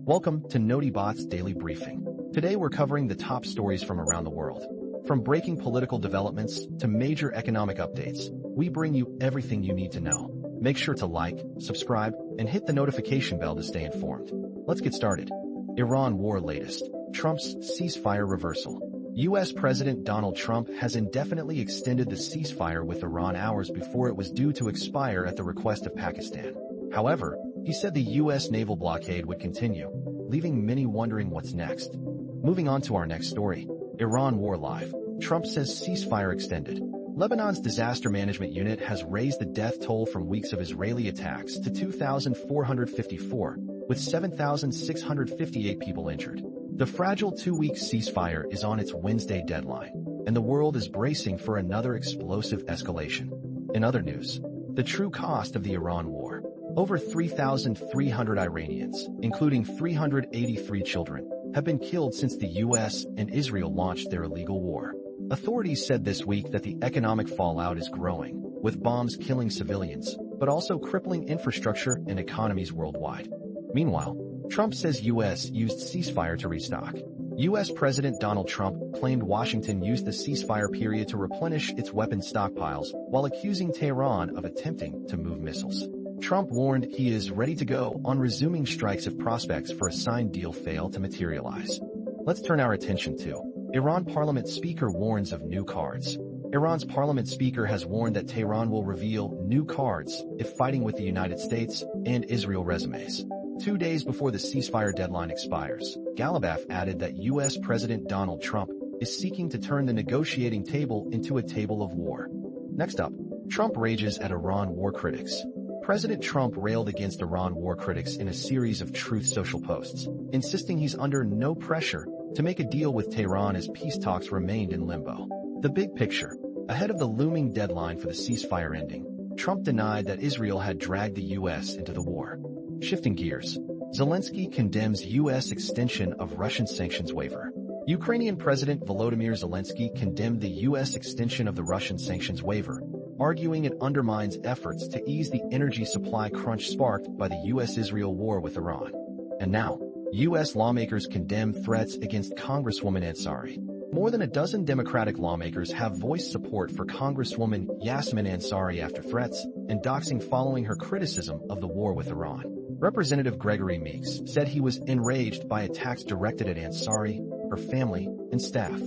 Welcome to NotiBot's Daily Briefing. Today we're covering the top stories from around the world. From breaking political developments to major economic updates, we bring you everything you need to know. Make sure to like, subscribe, and hit the notification bell to stay informed. Let's get started. Iran war latest. Trump's ceasefire reversal. U.S. President Donald Trump has indefinitely extended the ceasefire with Iran hours before it was due to expire at the request of Pakistan. However, he said the U.S. naval blockade would continue, leaving many wondering what's next. Moving on to our next story. Iran war live. Trump says ceasefire extended. Lebanon's disaster management unit has raised the death toll from weeks of Israeli attacks to 2,454, with 7,658 people injured. The fragile two-week ceasefire is on its Wednesday deadline, and the world is bracing for another explosive escalation. In other news, the true cost of the Iran war. Over 3,300 Iranians, including 383 children, have been killed since the U.S. and Israel launched their illegal war. Authorities said this week that the economic fallout is growing, with bombs killing civilians, but also crippling infrastructure and economies worldwide. Meanwhile, Trump says U.S. used ceasefire to restock. U.S. President Donald Trump claimed Washington used the ceasefire period to replenish its weapons stockpiles while accusing Tehran of attempting to move missiles. Trump warned he is ready to go on resuming strikes if prospects for a signed deal fail to materialize. Let's turn our attention to Iran Parliament Speaker warns of new cards. Iran's Parliament Speaker has warned that Tehran will reveal new cards if fighting with the United States and Israel resumes. 2 days before the ceasefire deadline expires, Galabaf added that U.S. President Donald Trump is seeking to turn the negotiating table into a table of war. Next up, Trump rages at Iran war critics. President Trump railed against Iran war critics in a series of Truth Social posts, insisting he's under no pressure to make a deal with Tehran as peace talks remained in limbo. The big picture. Ahead of the looming deadline for the ceasefire ending, Trump denied that Israel had dragged the U.S. into the war. Shifting gears, Zelensky condemns U.S. extension of Russian sanctions waiver. Ukrainian President Volodymyr Zelensky condemned the U.S. extension of the Russian sanctions waiver, arguing it undermines efforts to ease the energy supply crunch sparked by the U.S.-Israel war with Iran. And now, U.S. lawmakers condemn threats against Congresswoman Ansari. More than a dozen Democratic lawmakers have voiced support for Congresswoman Ansari after threats and doxing following her criticism of the war with Iran. Representative Gregory Meeks said he was enraged by attacks directed at Ansari, her family, and staff.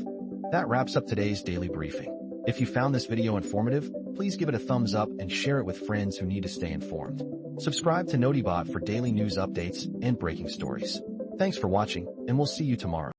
That wraps up today's daily briefing. If you found this video informative, please give it a thumbs up and share it with friends who need to stay informed. Subscribe to NotiBot for daily news updates and breaking stories. Thanks for watching, and we'll see you tomorrow.